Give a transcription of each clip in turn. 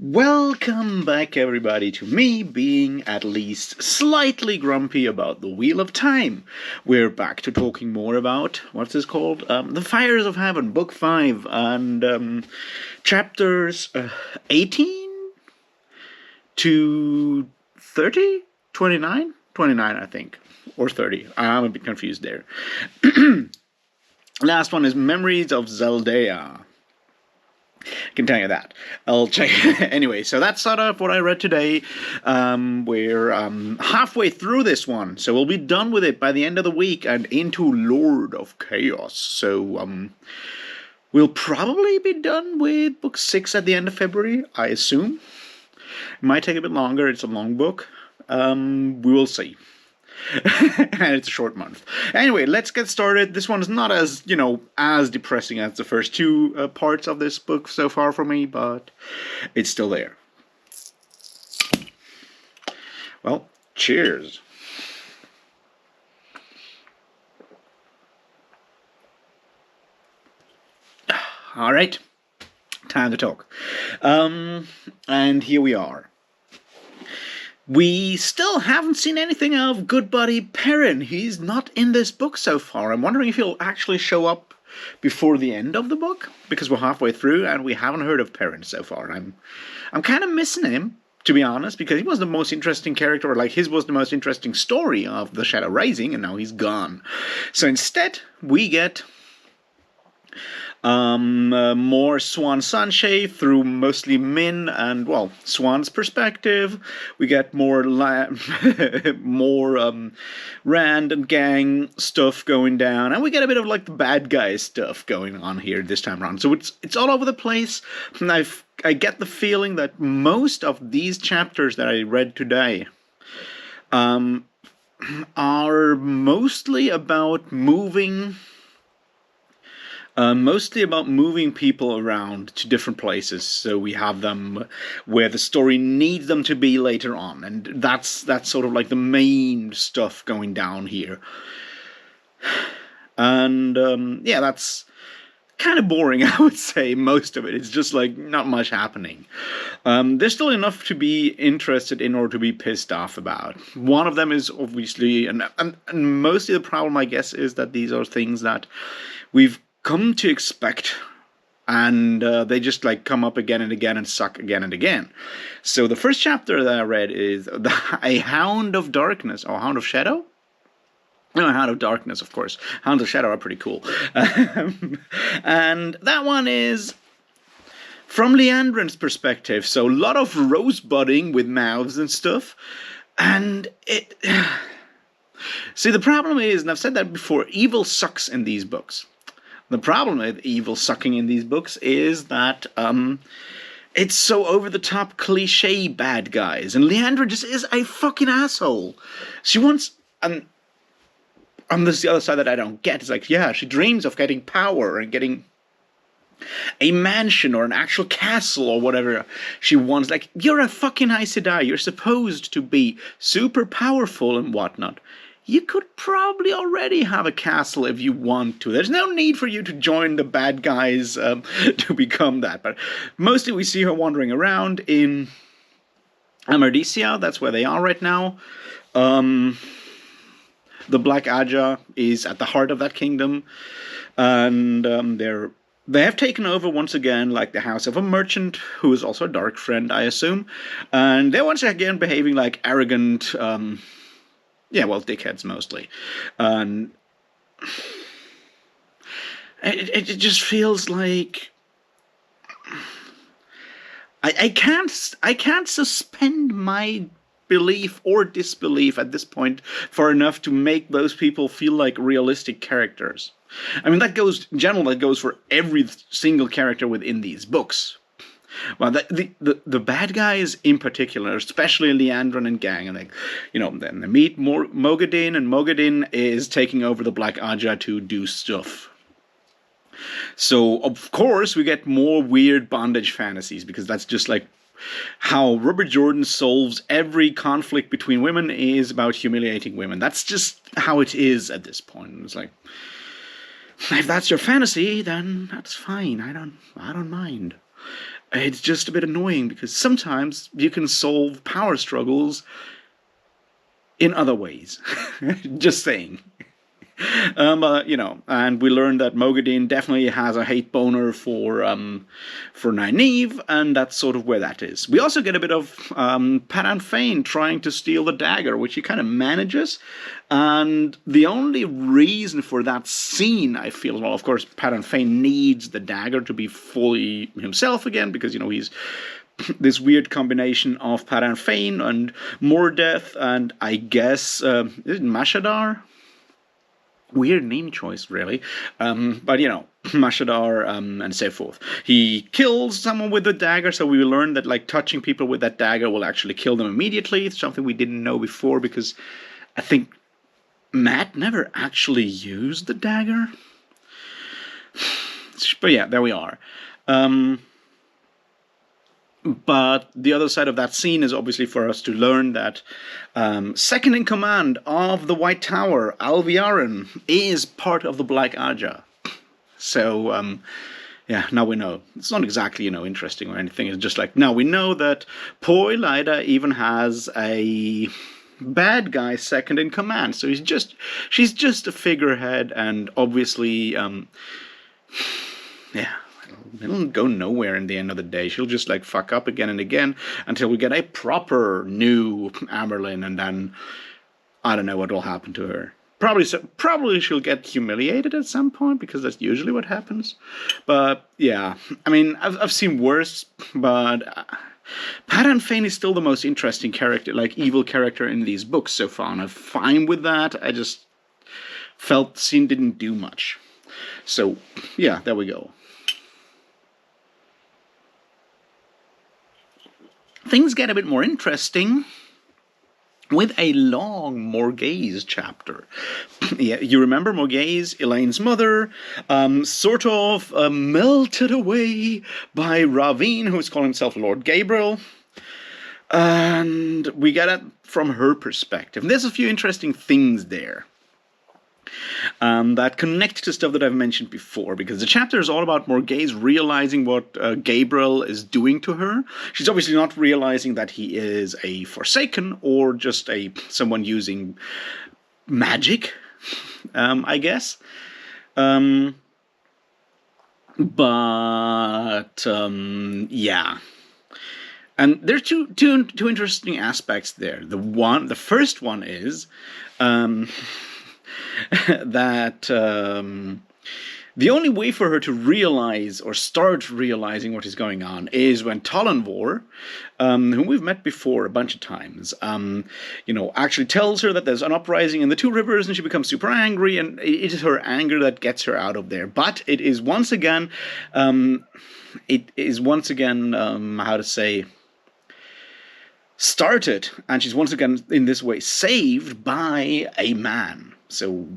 Welcome back, everybody, to me being at least slightly grumpy about the Wheel of Time. We're back to talking more about, what's this called? The Fires of Heaven, Book 5, and chapters 18 to 30? 29? 29, I think. Or 30. I'm a bit confused there. Last one is Memories of Zelda. Can tell you that. I'll check. Anyway, so that's sort of what I read today. We're halfway through this one, so we'll be done with it by the end of the week and into Lord of Chaos. So we'll probably be done with book 6 at the end of February, I assume. It might take a bit longer. It's a long book. We will see. And it's a short month. Anyway, let's get started. This one is not as, as depressing as the first two parts of this book so far for me, but it's still there. Well, cheers. All right, time to talk. And here we are. We still haven't seen anything of good buddy Perrin. He's not in this book so far. I'm wondering if he'll actually show up before the end of the book, because we're halfway through and we haven't heard of Perrin so far. I'm kind of missing him, to be honest, because he was the most interesting character, or like his was the most interesting story of The Shadow Rising, and now he's gone. So instead, we get more Swan Sanche through mostly Min and, well, Swan's perspective. We get more Rand and gang stuff going down, and we get a bit of like the bad guy stuff going on here this time around. So it's all over the place, and I get the feeling that most of these chapters that I read today are mostly about moving people around to different places, so we have them where the story needs them to be later on, and that's sort of like the main stuff going down here. And yeah, that's kind of boring, I would say. Most of it, it's just like not much happening. There's still enough to be interested in or to be pissed off about. One of them is obviously, and mostly the problem, I guess, is that these are things that we've come to expect, and they just like come up again and again and suck again and again. So the first chapter that I read is a Hound of Darkness, or Hound of Shadow? No, Hound of Darkness, of course. Hounds of Shadow are pretty cool. And that one is from Leandrin's perspective, so a lot of rosebudding with mouths and stuff, and it... See, the problem is, and I've said that before, evil sucks in these books. The problem with evil sucking in these books is that it's so over-the-top cliche bad guys. And Leandra just is a fucking asshole. She wants... And this is the other side that I don't get. It's like, yeah, she dreams of getting power and getting a mansion or an actual castle or whatever she wants. Like, you're a fucking Aes Sedai. You're supposed to be super powerful and whatnot. You could probably already have a castle if you want to. There's no need for you to join the bad guys to become that. But mostly we see her wandering around in Amardesia. That's where they are right now. The Black Aja is at the heart of that kingdom. And they have taken over once again, like the house of a merchant, who is also a dark friend, I assume. And they're once again behaving like arrogant... yeah, well, dickheads mostly. And it just feels like I can't suspend my belief or disbelief at this point far enough to make those people feel like realistic characters. I mean, that goes in general. That goes for every single character within these books. Well, the bad guys in particular, especially Leandrin and gang, and then they meet Mogadin, and Mogadin is taking over the Black Aja to do stuff. So of course we get more weird bondage fantasies, because that's just like how Robert Jordan solves every conflict between women, is about humiliating women. That's just how it is at this point. It's like, if that's your fantasy, then that's fine. I don't mind. It's just a bit annoying because sometimes you can solve power struggles in other ways. Just saying. And we learned that Mogadin definitely has a hate boner for Nynaeve, and that's sort of where that is. We also get a bit of Padan Fain trying to steal the dagger, which he kind of manages. And the only reason for that scene, I feel, well, of course, Padan Fain needs the dagger to be fully himself again, because he's this weird combination of Padan Fain and Mordeth, and I guess is it Mashadar? Weird name choice, really. But Mashadar and so forth. He kills someone with the dagger, so we learn that touching people with that dagger will actually kill them immediately. It's something we didn't know before because I think Matt never actually used the dagger. But yeah, there we are. But the other side of that scene is obviously for us to learn that second in command of the White Tower, Alviarin, is part of the Black Aja. So, now we know. It's not exactly, interesting or anything. It's just now we know that Poi Lyda even has a bad guy second in command. So she's just a figurehead, and obviously, it'll go nowhere in the end of the day. She'll just fuck up again and again until we get a proper new Amberlin, and then I don't know what will happen to her. Probably she'll get humiliated at some point, because that's usually what happens. But yeah, I mean, I've seen worse, but Padan Fain is still the most interesting character, evil character in these books so far, and I'm fine with that. I just felt the scene didn't do much. So yeah, there we go. Things get a bit more interesting with a long Morghese chapter. Yeah, you remember Morghese, Elaine's mother, sort of melted away by Ravine, who's calling himself Lord Gabriel. And we get it from her perspective. And there's a few interesting things there that connect to stuff that I've mentioned before, because the chapter is all about Morghese realizing what Gabriel is doing to her. She's obviously not realizing that he is a Forsaken or just someone using magic, I guess. Yeah. And there's two interesting aspects there. The first one is that the only way for her to realize or start realizing what is going on is when Talonvor, whom we've met before a bunch of times, actually tells her that there's an uprising in the Two Rivers, and she becomes super angry, and it is her anger that gets her out of there. But it is once again, how to say, started, and she's once again in this way saved by a man. So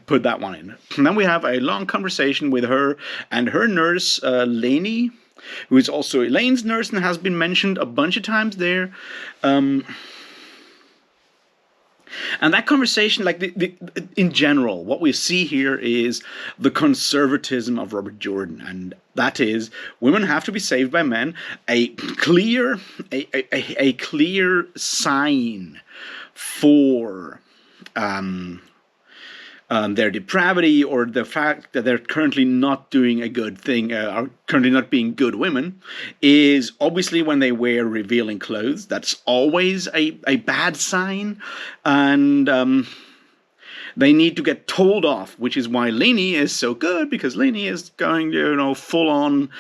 put that one in. And then we have a long conversation with her and her nurse, Lainey, who is also Elaine's nurse and has been mentioned a bunch of times there. And that conversation, in general, what we see here is the conservatism of Robert Jordan, and that is women have to be saved by men. A clear sign for their depravity, or the fact that they're currently not doing a good thing, are currently not being good women, is obviously when they wear revealing clothes. That's always a bad sign, and they need to get told off, which is why Lainey is so good, because Lainey is going, full on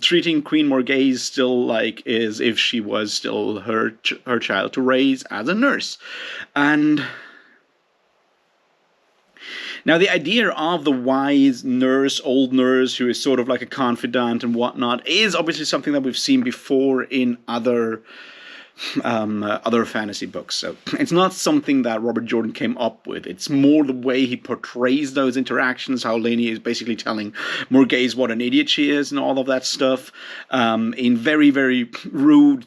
treating Queen Morghese still as if she was still her child to raise as a nurse. And now, the idea of the wise nurse, old nurse, who is sort of like a confidant and whatnot, is obviously something that we've seen before in other fantasy books. So it's not something that Robert Jordan came up with. It's more the way he portrays those interactions, how Lainey is basically telling Morghese what an idiot she is and all of that stuff, in very, very rude,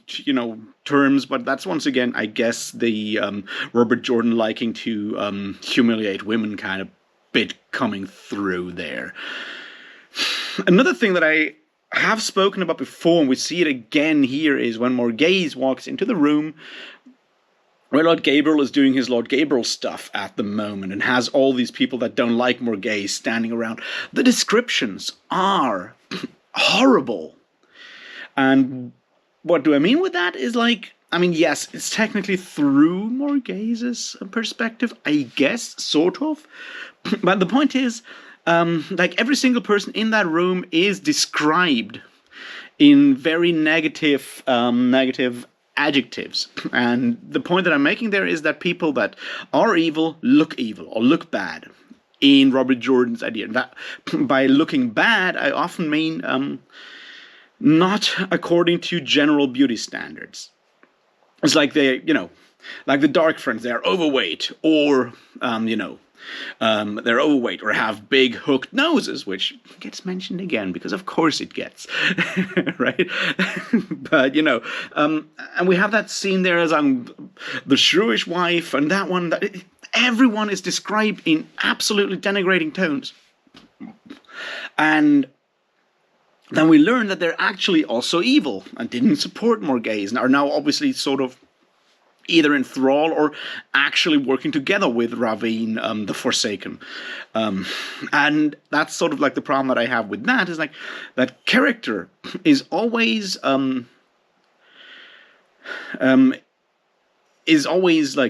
terms. But that's once again, I guess, the Robert Jordan liking to humiliate women kind of bit coming through there. Another thing that I have spoken about before, and we see it again here, is when Morghese walks into the room where Lord Gabriel is doing his Lord Gabriel stuff at the moment and has all these people that don't like Morghese standing around. The descriptions are horrible. And what do I mean with that is like, I mean, yes, it's technically through Morghese's perspective, I guess, sort of. But the point is, like every single person in that room is described in very negative adjectives. And the point that I'm making there is that people that are evil or look bad in Robert Jordan's idea. That by looking bad, I often mean not according to general beauty standards. It's like they, like the Dark Friends, they're overweight, or they're overweight or have big hooked noses, which gets mentioned again because of course it gets, right? But and we have that scene there as the shrewish wife, and that one that everyone is described in absolutely denigrating tones, and then we learn that they're actually also evil and didn't support Morghese and are now obviously sort of either in thrall or actually working together with Ravine, the Forsaken. And that's sort of like the problem that I have with that, is like that character is always like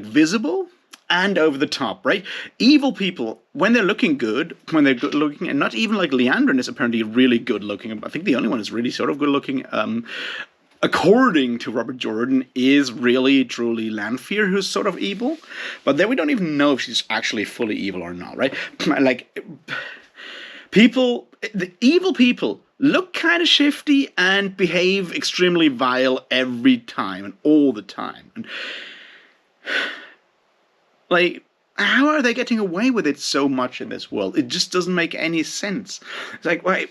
visible and over the top, right? Evil people, when they're looking good, when they're good looking, and not even like Liandrin is apparently really good looking. I think the only one is really sort of good looking, according to Robert Jordan, is really truly Lanfear, who's sort of evil. But then we don't even know if she's actually fully evil or not, right? Like, the evil people look kind of shifty and behave extremely vile every time and all the time. And like, how are they getting away with it so much in this world? It just doesn't make any sense. It's like, wait,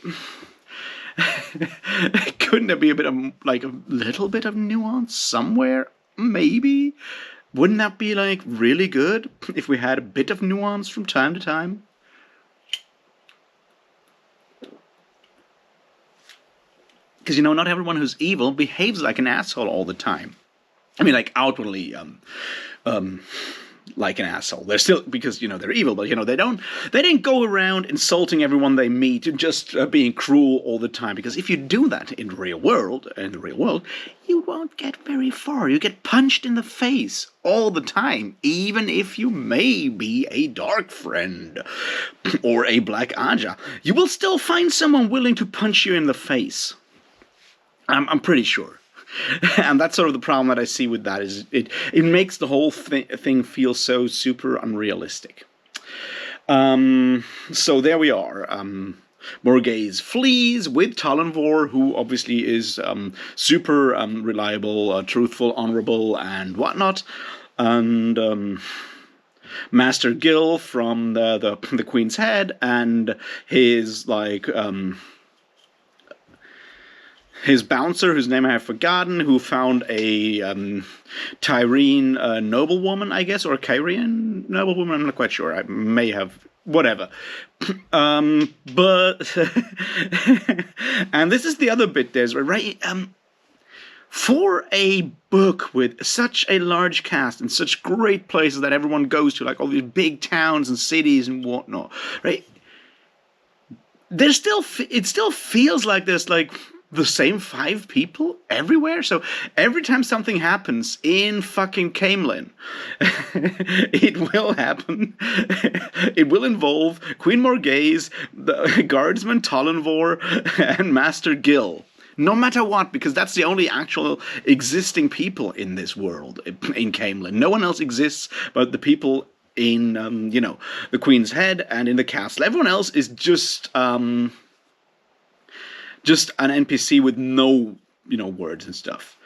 couldn't there be a little bit of nuance somewhere? Maybe. Wouldn't that be like really good if we had a bit of nuance from time to time? Because not everyone who's evil behaves like an asshole all the time. I mean, like outwardly, like an asshole. They're still, because they're evil, but they didn't go around insulting everyone they meet and just being cruel all the time. Because if you do that in the real world, you won't get very far. You get punched in the face all the time, even if you may be a dark friend or a black Aja. You will still find someone willing to punch you in the face. I'm pretty sure. And that's sort of the problem that I see with that, is it makes the whole thing feel so super unrealistic. So there we are. Morghese flees with Talonvor, who obviously is super reliable, truthful, honorable, and whatnot. And Master Gil from the Queen's Head and his his bouncer, whose name I have forgotten, who found a Tyrene noblewoman, I guess, or a Kyrian noblewoman, I'm not quite sure. I may have, whatever. But, and this is the other bit there, right? For a book with such a large cast and such great places that everyone goes to, like all these big towns and cities and whatnot, right? It still feels like there's like the same 5 people everywhere. So every time something happens in fucking Camelin, it will happen. It will involve Queen Morghese, the guardsman Talonvor, and Master Gil. No matter what, because that's the only actual existing people in this world, in Camelin. No one else exists but the people in, the Queen's Head and in the castle. Everyone else is just an NPC with no, words and stuff.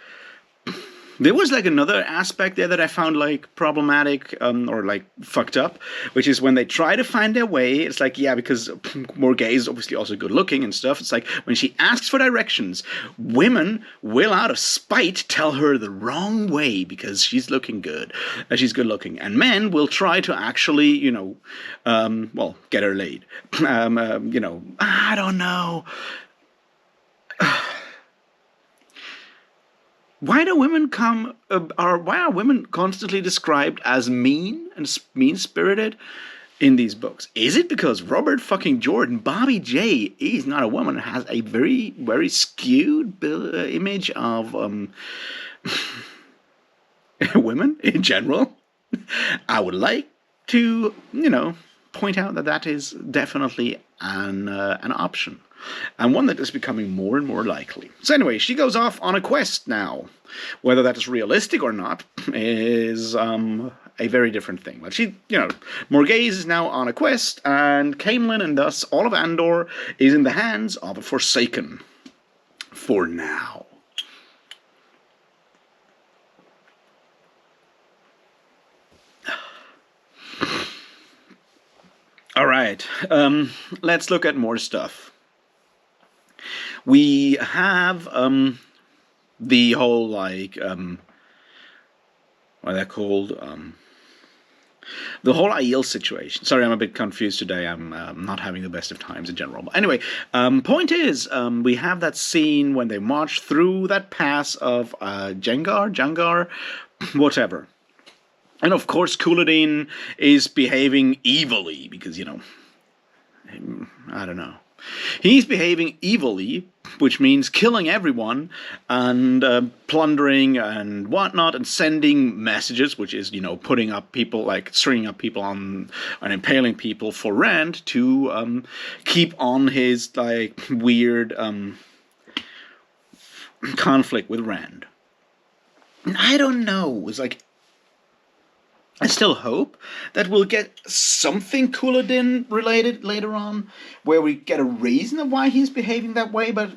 There was like another aspect there that I found like problematic or like fucked up, which is when they try to find their way. It's like, yeah, because Morghese is obviously also good looking and stuff. It's like when she asks for directions, women will out of spite tell her the wrong way because she's looking good, she's good looking, and men will try to actually, get her laid. I don't know. Why do women come, or why are women constantly described as mean and mean-spirited in these books? Is it because Robert fucking Jordan, Bobby J, is not a woman, has a very, very skewed image of women in general? I would like to, point out that that is definitely an option, and one that is becoming more and more likely. So anyway, she goes off on a quest now. Whether that is realistic or not is a very different thing. But she, Morghese is now on a quest, and Caemlyn and thus all of Andor is in the hands of a Forsaken. For now. All right, let's look at more stuff. We have the whole, like, what are they called? The whole Aiel situation. Sorry, I'm a bit confused today. I'm not having the best of times in general. But anyway, point is, we have that scene when they march through that pass of Jangar, whatever. And of course, Kuladin is behaving evilly because, I don't know. He's behaving evilly, which means killing everyone and plundering and whatnot, and sending messages, which is, putting up people, like stringing up people on and impaling people for Rand to keep on his, like, weird conflict with Rand. And I don't know. It's like, I still hope that we'll get something Kuladin related later on, where we get a reason of why he's behaving that way, but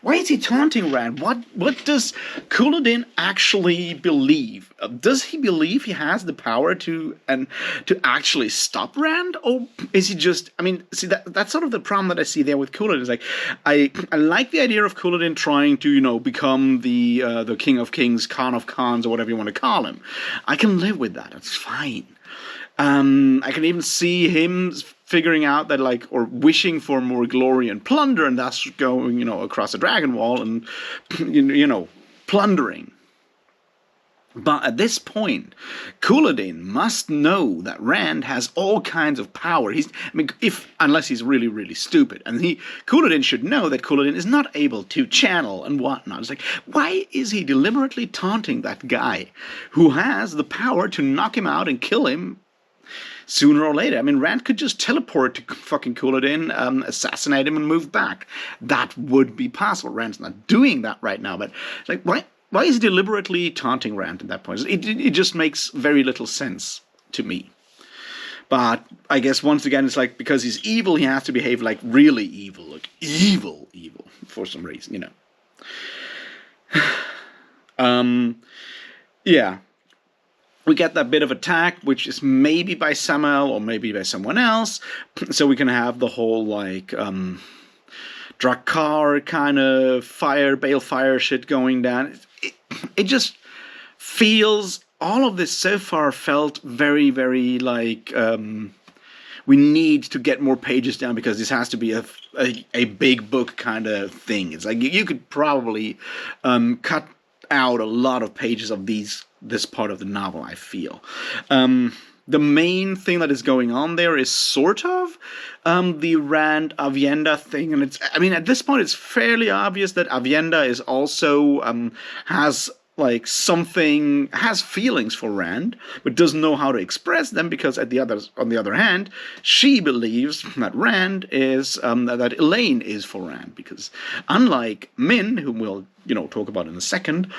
why is he taunting Rand? What does Kuladin actually believe? Does he believe he has the power to actually stop Rand? Or is he just, see, that's sort of the problem that I see there with Kuladin. Is like, I like the idea of Kuladin trying to, become the King of Kings, Khan of Khans, or whatever you want to call him. I can live with that. That's fine. I can even see him figuring out that, like, or wishing for more glory and plunder, and thus going, across the dragon wall and, plundering. But at this point, Kuladin must know that Rand has all kinds of power. Unless he's really, really stupid, and Kuladin should know that Kuladin is not able to channel and whatnot. It's like, why is he deliberately taunting that guy who has the power to knock him out and kill him sooner or later? Rand could just teleport to fucking Kuladin, assassinate him, and move back. That would be possible. Rand's not doing that right now, but like, why is he deliberately taunting Rand at that point? It just makes very little sense to me. But I guess once again, it's like, because he's evil, he has to behave like really evil, like evil, for some reason, Yeah. We get that bit of attack, which is maybe by Samael or maybe by someone else. So we can have the whole, like, Drakkar kind of balefire shit going down. It just feels, all of this so far felt very, very, like, we need to get more pages down because this has to be a big book kind of thing. It's like, you could probably cut out a lot of pages of this part of the novel, I feel. The main thing that is going on there is sort of the Rand Avienda thing, and it's, at this point it's fairly obvious that Avienda is also has feelings for Rand, but doesn't know how to express them, because on the other hand, she believes that Rand is that Elaine is for Rand, because unlike Min, whom we'll talk about in a second,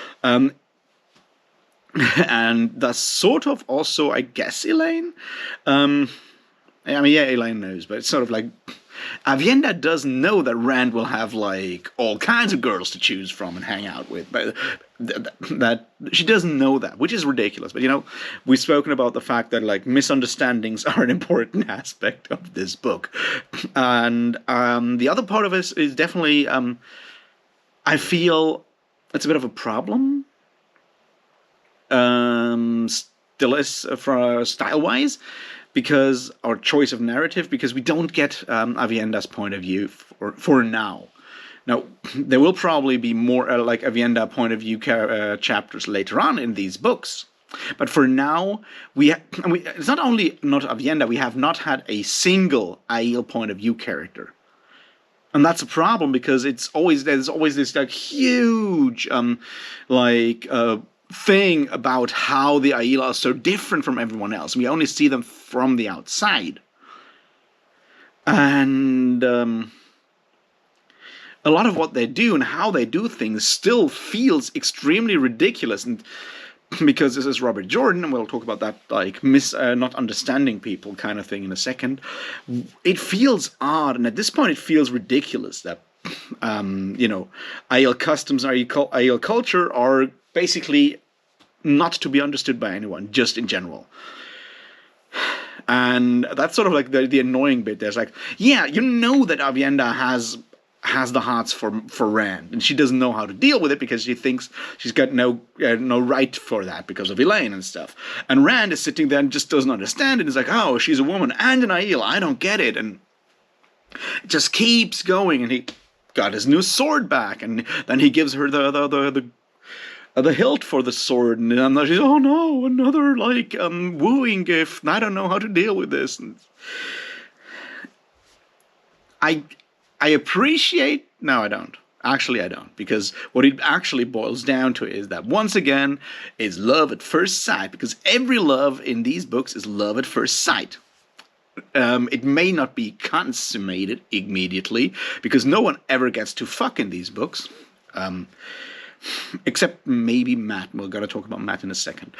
and that's sort of also, I guess, Elaine. Elaine knows, but it's sort of like, Avienda does know that Rand will have, like, all kinds of girls to choose from and hang out with, but that she doesn't know that, which is ridiculous. But we've spoken about the fact that, like, misunderstandings are an important aspect of this book, and the other part of it is definitely, I feel it's a bit of a problem. Still is, for style-wise, because our choice of narrative, because we don't get Avienda's point of view for now. Now, there will probably be more like Avienda point of view chapters later on in these books. But for now, it's not only not Avienda, we have not had a single Aiel point of view character. And that's a problem because there's always this like huge thing about how the Aiel are so different from everyone else. We only see them from the outside. And a lot of what they do and how they do things still feels extremely ridiculous. And because this is Robert Jordan, and we'll talk about that, like not understanding people kind of thing in a second, it feels odd, and at this point it feels ridiculous that Aiel customs, Aiel culture are basically not to be understood by anyone, just in general. And that's sort of like the annoying bit. There's like, yeah, you know that Avienda has the hearts for Rand, and she doesn't know how to deal with it because she thinks she's got no right for that because of Elaine and stuff. And Rand is sitting there and just doesn't understand it. It's like, oh, she's a woman and an Aiel, I don't get it. And it just keeps going, and he got his new sword back, and then he gives her the hilt for the sword, and then she's, oh no, another wooing gift. I don't know how to deal with this. And I appreciate... No, I don't. Actually, I don't. Because what it actually boils down to is that, once again, is love at first sight. Because every love in these books is love at first sight. It may not be consummated immediately, because no one ever gets to fuck in these books. Except maybe Matt. We're going to talk about Matt in a second.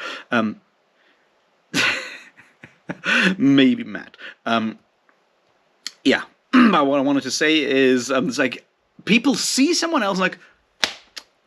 Maybe Matt. Yeah. But what I wanted to say is, it's like, people see someone else like,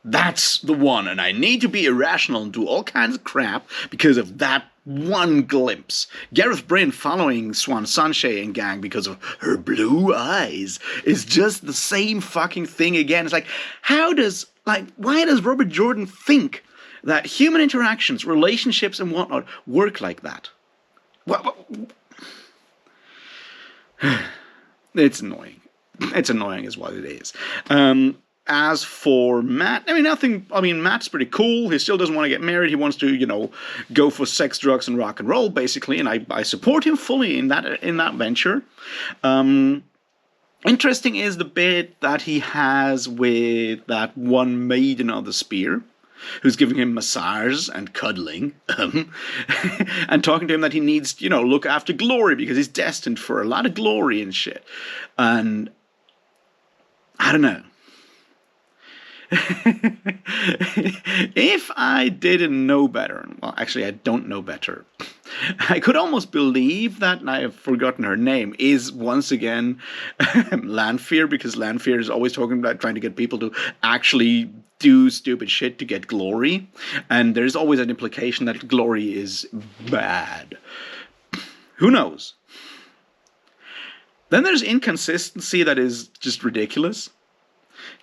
that's the one, and I need to be irrational and do all kinds of crap because of that one glimpse. Gareth Bryn following Swan Sunshade and gang because of her blue eyes is just the same fucking thing again. It's like, why does Robert Jordan think that human interactions, relationships and whatnot work like that? What? It's annoying. It's annoying is what it is. As for Matt, Matt's pretty cool. He still doesn't want to get married. He wants to, go for sex, drugs, and rock and roll, basically. And I support him fully in that venture. Interesting is the bit that he has with that one maiden of the spear, who's giving him massages and cuddling, and talking to him that he needs, look after glory because he's destined for a lot of glory and shit. And I don't know. If I didn't know better, well, actually, I don't know better. I could almost believe that, and I have forgotten her name, is once again Lanfear, because Lanfear is always talking about trying to get people to actually do stupid shit to get glory, and there's always an implication that glory is bad. Who knows? Then there's inconsistency that is just ridiculous,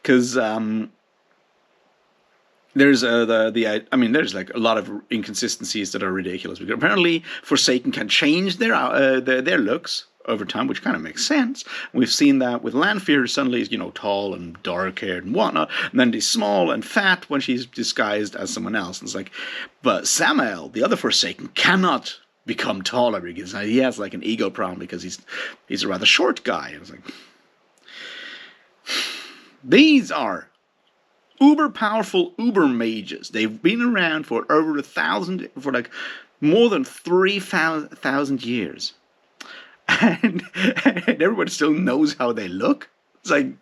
because there's there's like a lot of inconsistencies that are ridiculous. Because apparently Forsaken can change their looks over time, which kind of makes sense. We've seen that with Lanfear. Suddenly he's, tall and dark-haired and whatnot, and then he's small and fat when she's disguised as someone else. And it's like, but Samael, the other Forsaken, cannot become taller because he has like an ego problem because he's a rather short guy. And it's like, these are uber powerful uber mages. They've been around for over 1,000, for like more than 3,000 years. And everyone still knows how they look. It's like,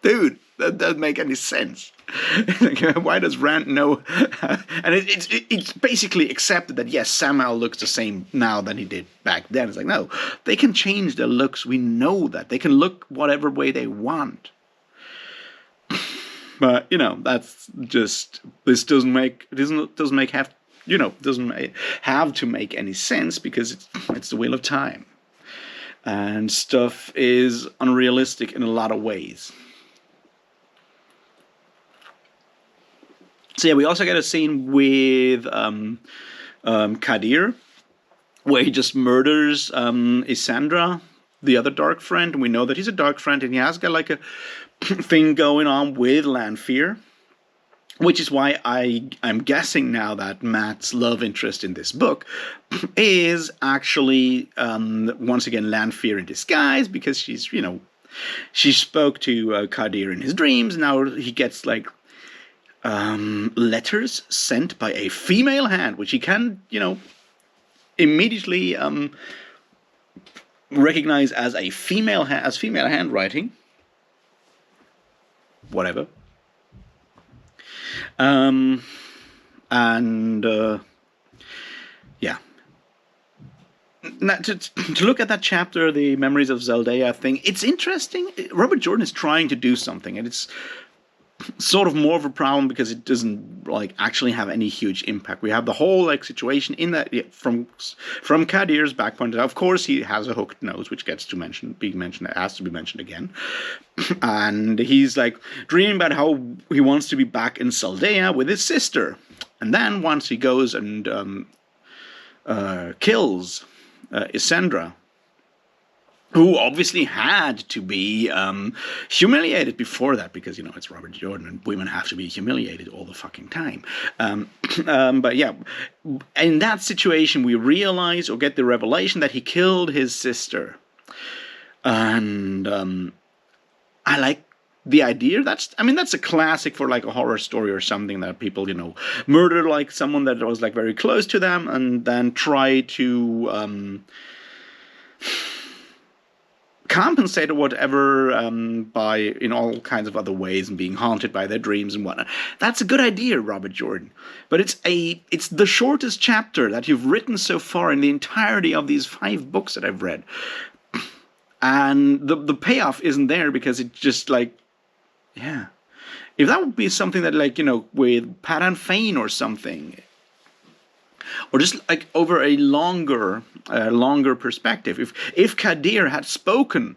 dude, that doesn't make any sense. Why does Rand know? And it's basically accepted that, yes, Samael looks the same now than he did back then. It's like, no, they can change their looks. We know that. They can look whatever way they want. But, that's just, this doesn't have to make any sense because it's the wheel of time. And stuff is unrealistic in a lot of ways. So yeah, we also get a scene with Kadir, where he just murders Isandra the other dark friend, and we know that he's a dark friend, and he has got like a thing going on with Lanfear, which is why I'm guessing now that Matt's love interest in this book is actually once again Lanfear in disguise, because she's, you know, she spoke to Kadir in his dreams. Now he gets like letters sent by a female hand, which he can, you know, immediately recognize as a female handwriting. Whatever. And yeah. Now, to look at that chapter, the Memories of Zelda thing, it's interesting. Robert Jordan is trying to do something, and it's sort of more of a problem because it doesn't like actually have any huge impact. We have the whole like situation in that from Kadir's back point. Of course, he has a hooked nose, which gets to being mentioned. It has to be mentioned again, and he's like dreaming about how he wants to be back in Zelda with his sister. And then once he goes and kills Isendra, who obviously had to be humiliated before that, because, you know, it's Robert Jordan and women have to be humiliated all the fucking time. But yeah, in that situation, we realize or get the revelation that he killed his sister. And I like the idea. That's a classic for like a horror story or something, that people, you know, murder like someone that was like very close to them and then try to compensate or whatever by in all kinds of other ways and being haunted by their dreams and whatnot. That's a good idea, Robert Jordan. But it's the shortest chapter that you've written so far in the entirety of these 5 books that I've read. And the payoff isn't there, because it just like, yeah. If that would be something that, like, you know, with Padan Fane or something, or just like over a longer perspective. If Kadir had spoken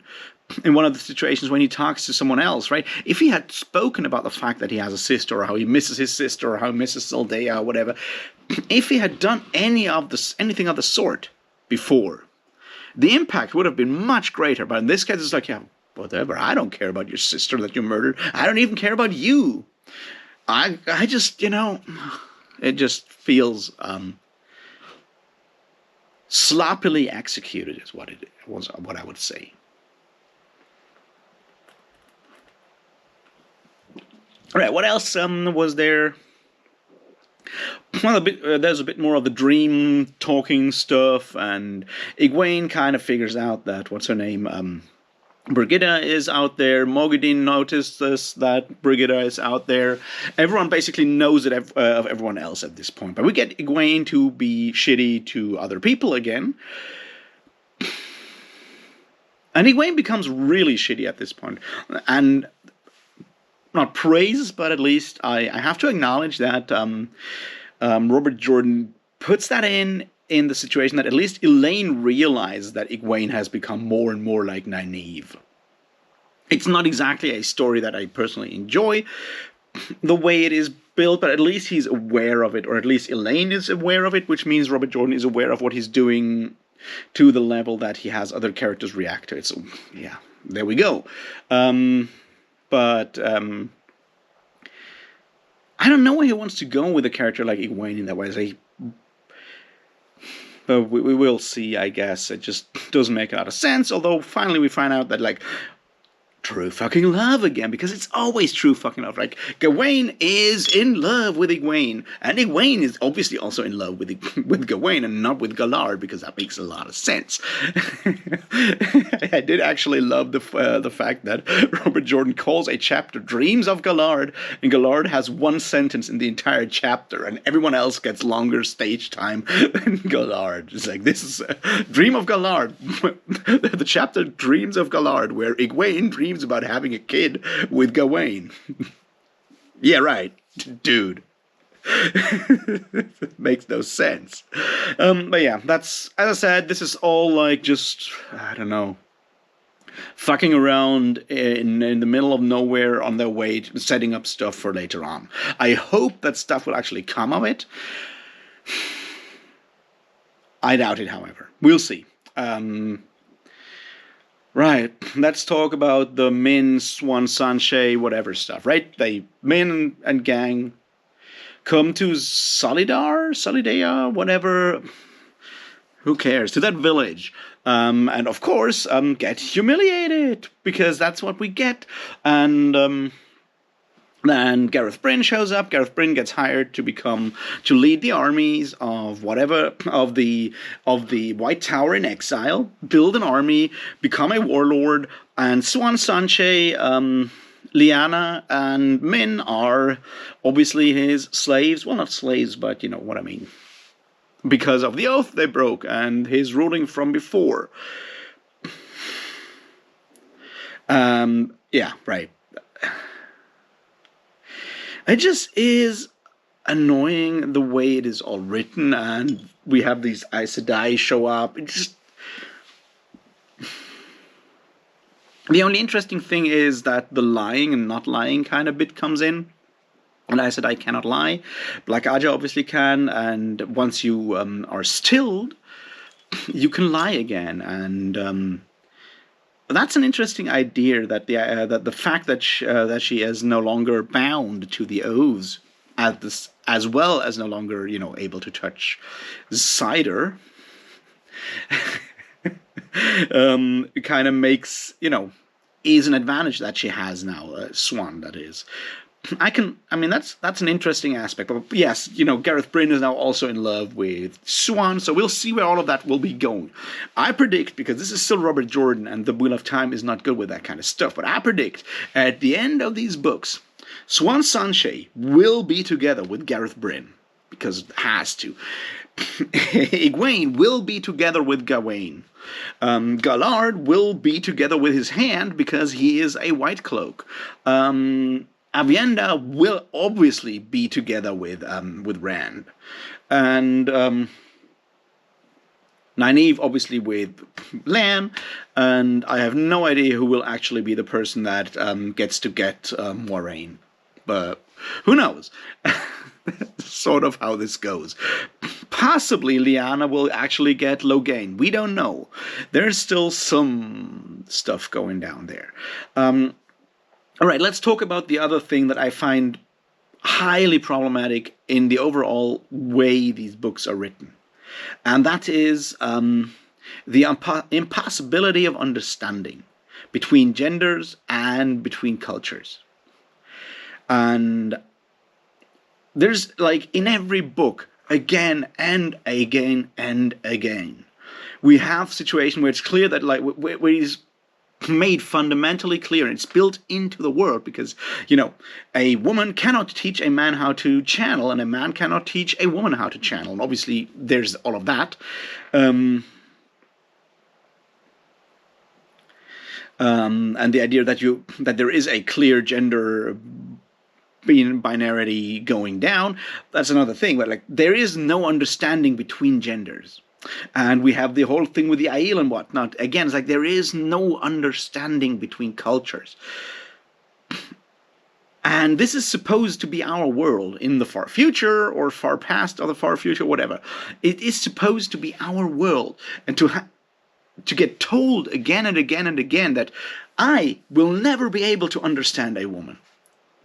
in one of the situations when he talks to someone else, right? If he had spoken about the fact that he has a sister, or how he misses his sister, or how he misses Zaldea, or whatever, if he had done anything of the sort before, the impact would have been much greater. But in this case, it's like, yeah, whatever. I don't care about your sister that you murdered. I don't even care about you. I just, you know, it just feels sloppily executed is what it was. What I would say. All right. What else was there? Well, there's a bit more of the dream talking stuff, and Egwene kind of figures out that what's her name, Brigida is out there. Mogadin notices that Brigida is out there. Everyone basically knows it of everyone else at this point. But we get Egwene to be shitty to other people again. And Egwene becomes really shitty at this point. And not praise, but at least I have to acknowledge that Robert Jordan puts that in the situation that at least Elaine realizes that Egwene has become more and more like Nynaeve. It's not exactly a story that I personally enjoy the way it is built, but at least he's aware of it, or at least Elaine is aware of it, which means Robert Jordan is aware of what he's doing to the level that he has other characters react to it. So, yeah, there we go. But I don't know where he wants to go with a character like Egwene in that way. But we will see, I guess. It just doesn't make a lot of sense. Although finally we find out that, like, true fucking love again, because it's always true fucking love. Like, Gawain is in love with Egwene, and Egwene is obviously also in love with Gawain and not with Gallard, because that makes a lot of sense. I did actually love the fact that Robert Jordan calls a chapter Dreams of Gallard, and Gallard has one sentence in the entire chapter, and everyone else gets longer stage time than Gallard. It's like, this is Dream of Gallard, the chapter Dreams of Gallard, where Egwene dreams about having a kid with Gawain. Yeah, right, dude. Makes no sense. But yeah, that's, as I said, this is all like just, I don't know, fucking around in the middle of nowhere on their way to setting up stuff for later on. I hope that stuff will actually come of it. I doubt it, however. We'll see. Right. Let's talk about the Min, Swan, Sanche, whatever stuff, right? They, Min and gang, come to Solidea, whatever. Who cares? To that village. And of course, get humiliated, because that's what we get. And then Gareth Bryn shows up. Gareth Bryn gets hired to lead the armies of whatever of the White Tower in exile, build an army, become a warlord, and Swan Sanche, Lyanna, and Min are obviously his slaves. Well, not slaves, but you know what I mean. Because of the oath they broke and his ruling from before. Yeah, right. It just is annoying the way it is all written, and we have these Aes Sedai show up. It just. The only interesting thing is that the lying and not lying kind of bit comes in. And I said I cannot lie. Black Aja obviously can, and once you are stilled, you can lie again. And that's an interesting idea, that the fact that she is no longer bound to the oaths, as well as no longer able to touch cider, kind of makes is an advantage that she has now. Swan, that is. I mean, that's an interesting aspect. But yes, Gareth Bryn is now also in love with Swan, so we'll see where all of that will be going. I predict, because this is still Robert Jordan, and the Wheel of Time is not good with that kind of stuff, but I predict at the end of these books, Swan Sanche will be together with Gareth Bryn, because it has to. Egwene will be together with Gawain. Gallard will be together with his hand, because he is a White Cloak. Avienda will obviously be together with Rand, and Nynaeve obviously with Lan, and I have no idea who will actually be the person that gets to get Moiraine, but who knows? Sort of how this goes. Possibly Lyanna will actually get Logain. We don't know. There's still some stuff going down there. All right, let's talk about the other thing that I find highly problematic in the overall way these books are written. And that is the impossibility of understanding between genders and between cultures. And there's, like, in every book, again and again and again, we have a situation where it's clear that, like, where he's made fundamentally clear, and it's built into the world, because a woman cannot teach a man how to channel, and a man cannot teach a woman how to channel, and obviously there's all of that, and the idea that there is a clear gender binarity going down, that's another thing, but like there is no understanding between genders. And we have the whole thing with the Aiel and whatnot. Again, it's like there is no understanding between cultures. And this is supposed to be our world in the far future, or far past, or the far future, whatever. It is supposed to be our world. And to get told again and again and again that I will never be able to understand a woman.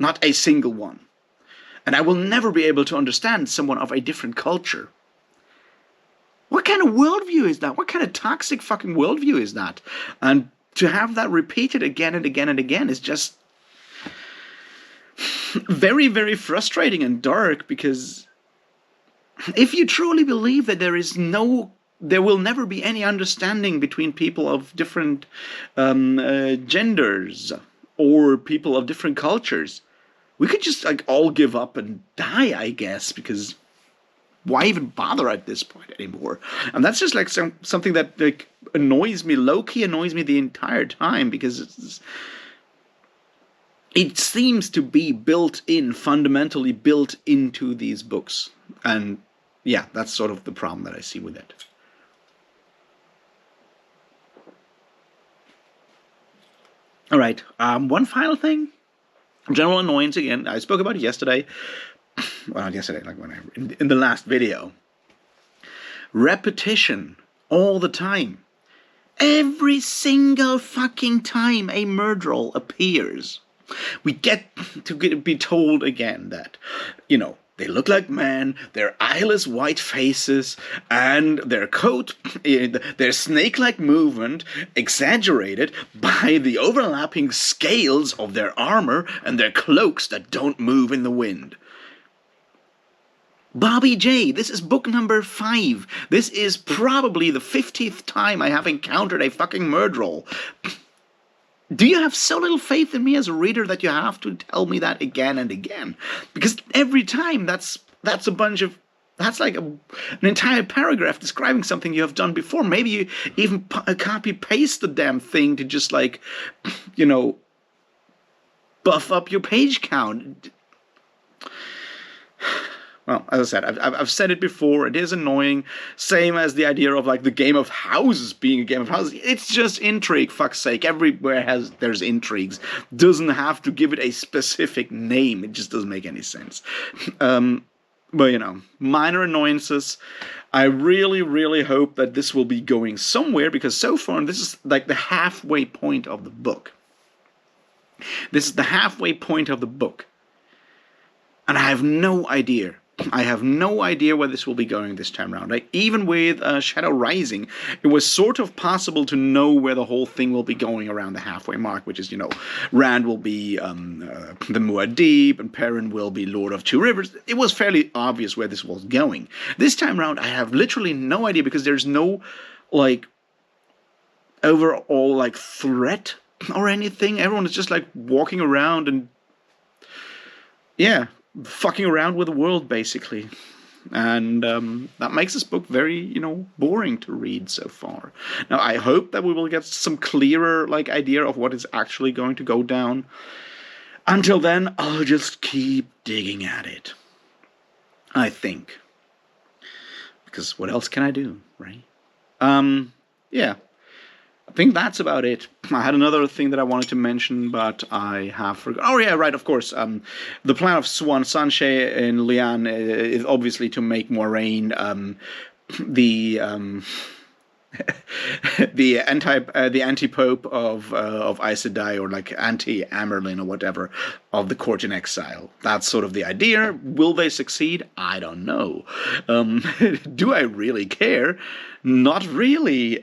Not a single one. And I will never be able to understand someone of a different culture. What kind of worldview is that? What kind of toxic fucking worldview is that? And to have that repeated again and again and again is just very, very frustrating and dark, because if you truly believe that there will never be any understanding between people of different genders or people of different cultures, we could just like all give up and die, I guess, because why even bother at this point anymore? And that's just like something that like annoys me, low-key annoys me the entire time, because it seems to be fundamentally built into these books. And yeah, that's sort of the problem that I see with it. All right, one final thing. General annoyance again. I spoke about it yesterday. Well, not yesterday, like in the last video. Repetition all the time. Every single fucking time a murderer appears, we get to be told again that, they look like men, their eyeless white faces, and their coat, their snake-like movement, exaggerated by the overlapping scales of their armor and their cloaks that don't move in the wind. Bobby J, this is book number 5. This is probably the 50th time I have encountered a fucking murderer. Do you have so little faith in me as a reader that you have to tell me that again and again? Because every time that's a bunch of... That's like an entire paragraph describing something you have done before. Maybe you even copy-paste the damn thing to just, like, buff up your page count. Well, as I said, I've said it before, it is annoying. Same as the idea of, like, the game of houses being a game of houses. It's just intrigue, fuck's sake. Everywhere there's intrigues. Doesn't have to give it a specific name. It just doesn't make any sense. But, minor annoyances. I really, really hope that this will be going somewhere, because so far, this is, like, the halfway point of the book. This is the halfway point of the book. And I have no idea. I have no idea where this will be going this time around. Like, even with Shadow Rising, it was sort of possible to know where the whole thing will be going around the halfway mark, which is, Rand will be the Muad'Dib, and Perrin will be Lord of Two Rivers. It was fairly obvious where this was going. This time around, I have literally no idea, because there's no, like, overall, like, threat or anything. Everyone is just, like, walking around and, yeah, fucking around with the world, basically. And that makes this book very, boring to read so far. Now, I hope that we will get some clearer, like, idea of what is actually going to go down. Until then, I'll just keep digging at it, I think. Because what else can I do, right? Yeah. I think that's about it. I had another thing that I wanted to mention, but I have forgotten. Oh, yeah, right, of course. The plan of Swan Sanche and Lian is obviously to make Moiraine the the anti-pope of Aes Sedai, or like anti-Amerlin or whatever, of the court in exile. That's sort of the idea. Will they succeed? I don't know. Do I really care? Not really,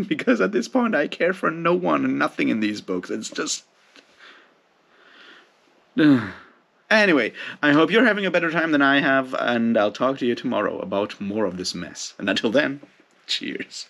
because at this point I care for no one and nothing in these books. It's just... Anyway, I hope you're having a better time than I have, and I'll talk to you tomorrow about more of this mess. And until then, cheers.